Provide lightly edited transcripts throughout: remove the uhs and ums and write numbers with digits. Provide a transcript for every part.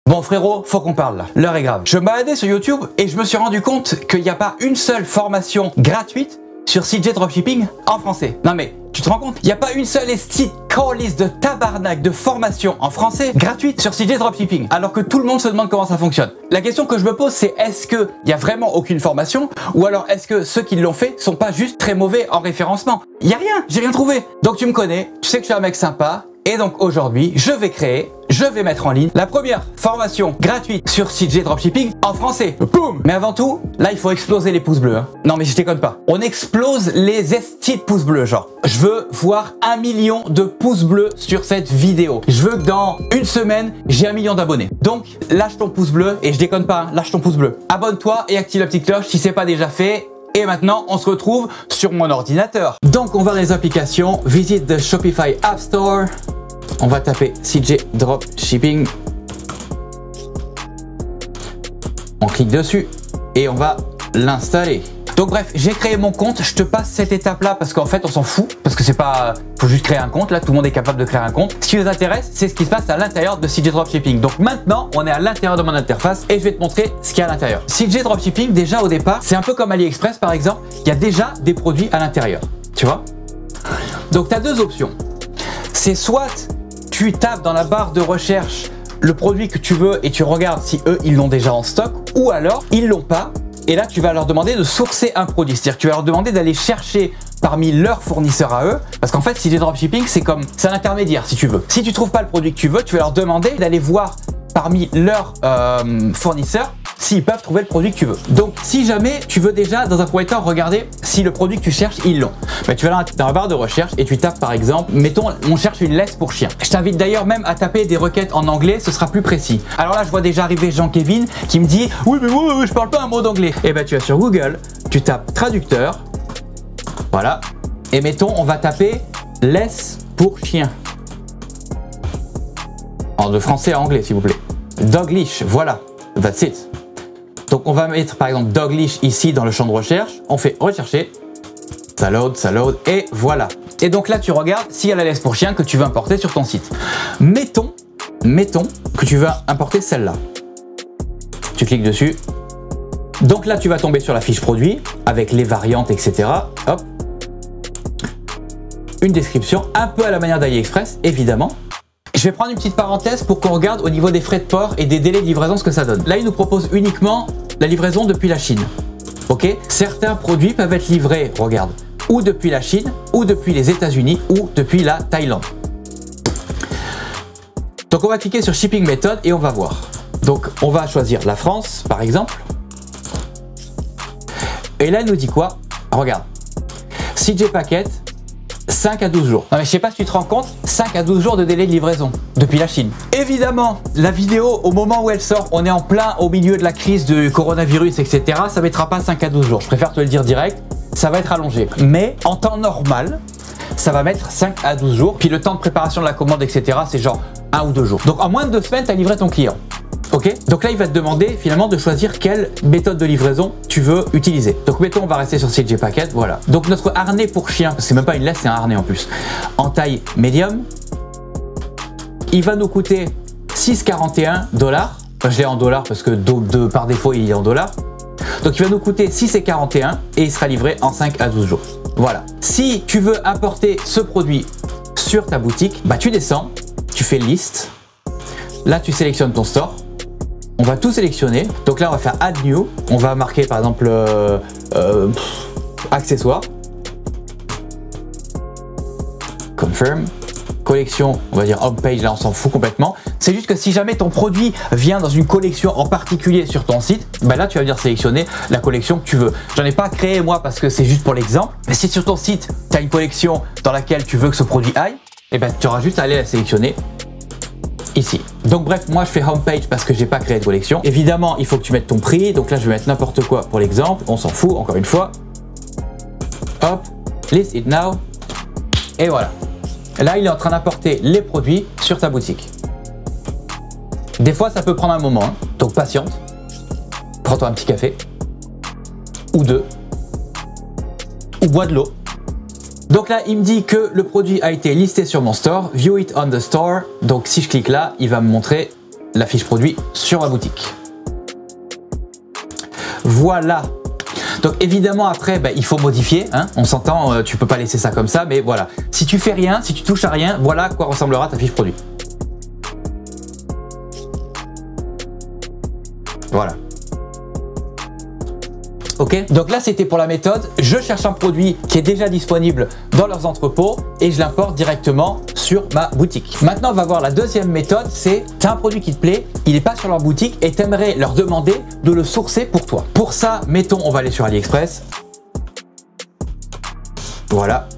Bon frérot, faut qu'on parle là, l'heure est grave. Je me baladais sur YouTube et je me suis rendu compte qu'il n'y a pas une seule formation gratuite sur CJ Dropshipping en français. Non mais, tu te rends compte? Il n'y a pas une seule petite calice de tabarnak de formation en français gratuite sur CJ Dropshipping, alors que tout le monde se demande comment ça fonctionne. La question que je me pose, c'est est-ce qu'il n'y a vraiment aucune formation, ou alors est-ce que ceux qui l'ont fait sont pas juste très mauvais en référencement? Il n'y a rien, j'ai rien trouvé. Donc tu me connais, tu sais que je suis un mec sympa, et donc aujourd'hui, je vais mettre en ligne la première formation gratuite sur CJ Dropshipping en français. Boum! Mais avant tout, là, il faut exploser les pouces bleus. Hein. Non, mais je déconne pas. On explose les estis de pouces bleus, genre. Je veux voir 1 million de pouces bleus sur cette vidéo. Je veux que dans une semaine, j'ai 1 million d'abonnés. Donc, lâche ton pouce bleu, et je déconne pas, hein, lâche ton pouce bleu. Abonne-toi et active la petite cloche si c'est pas déjà fait. Et maintenant, on se retrouve sur mon ordinateur. Donc, on va dans les applications, visite the Shopify App Store. On va taper CJ Dropshipping. On clique dessus et on va l'installer. Donc bref, j'ai créé mon compte. Je te passe cette étape-là parce qu'en fait, on s'en fout. Parce que c'est pas... faut juste créer un compte. Là, tout le monde est capable de créer un compte. Ce qui nous intéresse, c'est ce qui se passe à l'intérieur de CJ Dropshipping. Donc maintenant, on est à l'intérieur de mon interface et je vais te montrer ce qu'il y a à l'intérieur. CJ Dropshipping, déjà au départ, c'est un peu comme AliExpress par exemple. Il y a déjà des produits à l'intérieur. Tu vois? Donc tu as deux options. C'est soit tu tapes dans la barre de recherche le produit que tu veux et tu regardes si eux, ils l'ont déjà en stock, ou alors ils l'ont pas. Et là, tu vas leur demander de sourcer un produit. C'est-à-dire que tu vas leur demander d'aller chercher parmi leurs fournisseurs à eux. Parce qu'en fait, CJ Dropshipping, c'est un intermédiaire si tu veux. Si tu trouves pas le produit que tu veux, tu vas leur demander d'aller voir parmi leurs fournisseurs s'ils peuvent trouver le produit que tu veux. Donc, si jamais tu veux déjà, dans un premier temps, regarder si le produit que tu cherches, ils l'ont. Ben, tu vas dans la barre de recherche et tu tapes par exemple, mettons, on cherche une laisse pour chien. Je t'invite d'ailleurs même à taper des requêtes en anglais, ce sera plus précis. Alors là, je vois déjà arriver Jean-Kevin qui me dit « Oui, mais moi, je parle pas un mot d'anglais. » Et ben, tu vas sur Google, tu tapes traducteur, voilà, et mettons, on va taper « laisse pour chien ». De français à anglais, s'il vous plaît. Doglish, voilà, that's it. Donc on va mettre par exemple Doglish ici dans le champ de recherche, on fait rechercher, ça load, et voilà. Et donc là tu regardes s'il y a la laisse pour chien que tu veux importer sur ton site. Mettons que tu veux importer celle-là. Tu cliques dessus. Donc là tu vas tomber sur la fiche produit avec les variantes, etc. Hop. Une description un peu à la manière d'AliExpress, évidemment. Je vais prendre une petite parenthèse pour qu'on regarde au niveau des frais de port et des délais de livraison ce que ça donne. Là, il nous propose uniquement la livraison depuis la Chine. Ok? Certains produits peuvent être livrés, regarde, ou depuis la Chine, ou depuis les États-Unis, ou depuis la Thaïlande. Donc, on va cliquer sur Shipping Method et on va voir. Donc, on va choisir la France, par exemple. Et là, il nous dit quoi? Regarde. CJ Packet. 5 à 12 jours. Non mais je sais pas si tu te rends compte, 5 à 12 jours de délai de livraison depuis la Chine. Évidemment, la vidéo, au moment où elle sort, on est en plein au milieu de la crise du coronavirus, etc. Ça mettra pas 5 à 12 jours. Je préfère te le dire direct, ça va être allongé. Mais en temps normal, ça va mettre 5 à 12 jours. Puis le temps de préparation de la commande, etc. c'est genre 1 ou 2 jours. Donc en moins de 2 semaines, tu as livré ton client. Ok? Donc là, il va te demander finalement de choisir quelle méthode de livraison tu veux utiliser. Donc mettons, on va rester sur CJ Packet, voilà. Donc notre harnais pour chien, parce que c'est même pas une laisse, c'est un harnais en plus, en taille médium, il va nous coûter 6,41 $. Enfin, je l'ai en dollars parce que par défaut, il est en dollars. Donc il va nous coûter 6,41 et il sera livré en 5 à 12 jours. Voilà. Si tu veux importer ce produit sur ta boutique, bah tu descends, tu fais liste. Là, tu sélectionnes ton store. On va tout sélectionner. Donc là, on va faire Add New. On va marquer par exemple accessoires. Confirm. Collection, on va dire Home Page. Là, on s'en fout complètement. C'est juste que si jamais ton produit vient dans une collection en particulier sur ton site, ben là, tu vas venir sélectionner la collection que tu veux. J'en ai pas créé moi parce que c'est juste pour l'exemple. Mais si sur ton site, tu as une collection dans laquelle tu veux que ce produit aille, et ben tu auras juste à aller la sélectionner ici. Donc bref, moi je fais homepage parce que j'ai pas créé de collection. Évidemment, il faut que tu mettes ton prix. Donc là, je vais mettre n'importe quoi pour l'exemple. On s'en fout, encore une fois. Hop, list it now. Et voilà. Là, il est en train d'importer les produits sur ta boutique. Des fois, ça peut prendre un moment. Hein. Donc patiente. Prends-toi un petit café. Ou deux. Ou bois de l'eau. Donc là, il me dit que le produit a été listé sur mon store. View it on the store. Donc si je clique là, il va me montrer la fiche produit sur ma boutique. Voilà. Donc évidemment après il faut modifier, hein. On s'entend, tu peux pas laisser ça comme ça, mais voilà. Si tu fais rien, si tu touches à rien, voilà à quoi ressemblera ta fiche produit. Voilà. Ok, donc là c'était pour la méthode, je cherche un produit qui est déjà disponible dans leurs entrepôts et je l'importe directement sur ma boutique. Maintenant on va voir la deuxième méthode, c'est tu as un produit qui te plaît, il n'est pas sur leur boutique et tu aimerais leur demander de le sourcer pour toi. Pour ça, mettons, on va aller sur AliExpress. Voilà.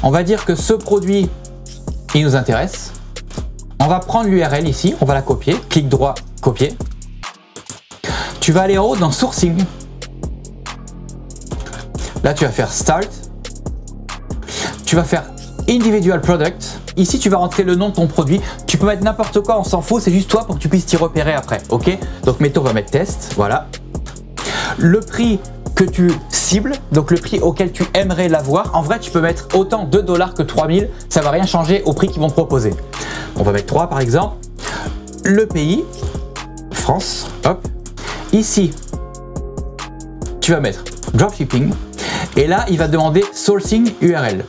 On va dire que ce produit, il nous intéresse. On va prendre l'URL ici, on va la copier, clic droit, copier. Tu vas aller en haut dans Sourcing. Là, tu vas faire Start. Tu vas faire Individual Product. Ici, tu vas rentrer le nom de ton produit. Tu peux mettre n'importe quoi, on s'en fout. C'est juste toi pour que tu puisses t'y repérer après. Ok? Donc, mettons, on va mettre Test. Voilà. Le prix que tu cibles, donc le prix auquel tu aimerais l'avoir. En vrai, tu peux mettre autant $2 que 3000. Ça va rien changer au prix qu'ils vont te proposer. On va mettre 3 par exemple. Le pays, France. Hop. Ici, tu vas mettre Dropshipping et là, il va te demander Sourcing URL.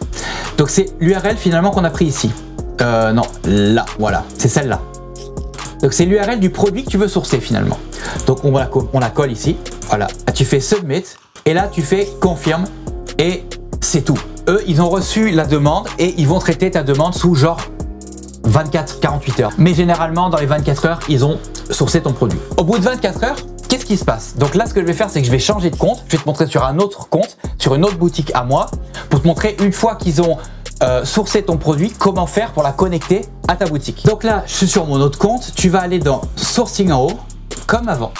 Donc, c'est l'URL finalement qu'on a pris ici. Non, là, voilà, c'est celle-là. Donc, c'est l'URL du produit que tu veux sourcer finalement. Donc, on la colle ici. Voilà, tu fais Submit et là, tu fais Confirme et c'est tout. Eux, ils ont reçu la demande et ils vont traiter ta demande sous genre 24-48 heures. Mais généralement, dans les 24 heures, ils ont sourcé ton produit. Au bout de 24 heures, qu'est-ce qui se passe? Donc là, ce que je vais faire, c'est que je vais changer de compte. Je vais te montrer sur un autre compte, sur une autre boutique à moi, pour te montrer une fois qu'ils ont sourcé ton produit, comment faire pour la connecter à ta boutique. Donc là, je suis sur mon autre compte. Tu vas aller dans Sourcing en haut, comme avant.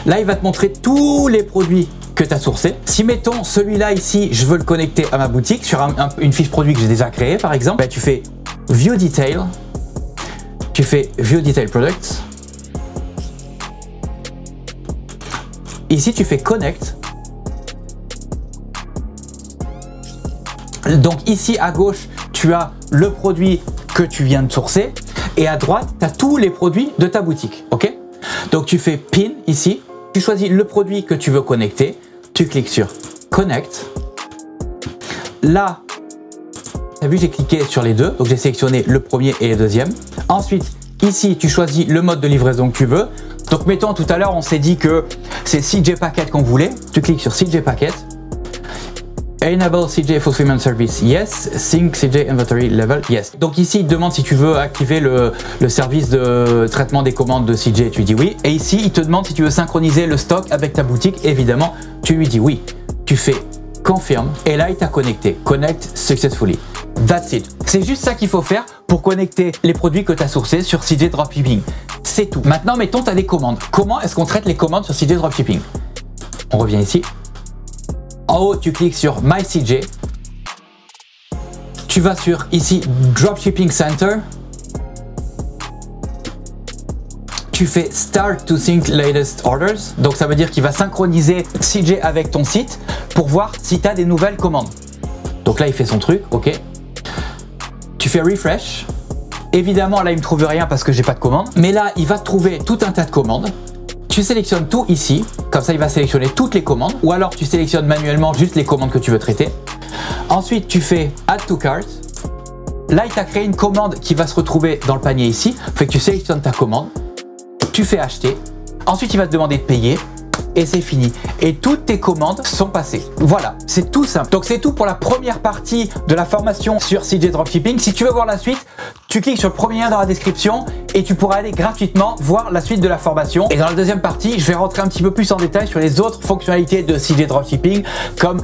Là, il va te montrer tous les produits que tu as sourcé. Si mettons celui-là ici, je veux le connecter à ma boutique sur une fiche produit que j'ai déjà créée par exemple, ben, tu fais View Detail, tu fais View Detail Products. Ici, tu fais Connect. Donc ici à gauche, tu as le produit que tu viens de sourcer et à droite, tu as tous les produits de ta boutique. Ok? Donc tu fais Pin ici. Tu choisis le produit que tu veux connecter, tu cliques sur Connect. Là, tu as vu, j'ai cliqué sur les deux, donc j'ai sélectionné le premier et le deuxième. Ensuite, ici, tu choisis le mode de livraison que tu veux. Donc, mettons, tout à l'heure, on s'est dit que c'est CJ Packet qu'on voulait. Tu cliques sur CJ Packet. Enable CJ Fulfillment Service, yes. Sync CJ Inventory Level, yes. Donc ici, il te demande si tu veux activer le service de traitement des commandes de CJ, tu dis oui. Et ici, il te demande si tu veux synchroniser le stock avec ta boutique, évidemment, tu lui dis oui. Tu fais Confirm et là, il t'a connecté. Connect successfully. That's it. C'est juste ça qu'il faut faire pour connecter les produits que tu as sourcés sur CJ Dropshipping. C'est tout. Maintenant, mettons, tu as des commandes. Comment est-ce qu'on traite les commandes sur CJ Dropshipping? On revient ici. En haut, tu cliques sur My CJ. Tu vas sur ici Dropshipping Center. Tu fais Start to Sync Latest Orders. Donc ça veut dire qu'il va synchroniser CJ avec ton site pour voir si tu as des nouvelles commandes. Donc là, il fait son truc, ok. Tu fais Refresh. Évidemment, là, il ne me trouve rien parce que j'ai pas de commande. Mais là, il va te trouver tout un tas de commandes. Tu sélectionnes tout ici, comme ça il va sélectionner toutes les commandes, ou alors tu sélectionnes manuellement juste les commandes que tu veux traiter. Ensuite, tu fais Add to Cart. Là, il t'a créé une commande qui va se retrouver dans le panier ici. Fait que tu sélectionnes ta commande, tu fais acheter. Ensuite, il va te demander de payer. Et c'est fini. Et toutes tes commandes sont passées. Voilà, c'est tout simple. Donc c'est tout pour la première partie de la formation sur CJ Dropshipping. Si tu veux voir la suite, tu cliques sur le premier lien dans la description et tu pourras aller gratuitement voir la suite de la formation. Et dans la deuxième partie, je vais rentrer un petit peu plus en détail sur les autres fonctionnalités de CJ Dropshipping comme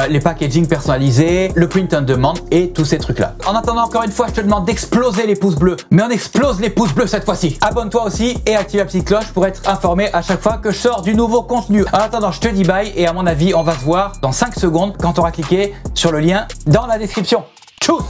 les packaging personnalisés, le print on demand et tous ces trucs-là. En attendant, encore une fois, je te demande d'exploser les pouces bleus. Mais on explose les pouces bleus cette fois-ci. Abonne-toi aussi et active la petite cloche pour être informé à chaque fois que je sors du nouveau contenu. En attendant, je te dis bye et à mon avis, on va se voir dans 5 secondes quand tu auras cliqué sur le lien dans la description. Tchuss!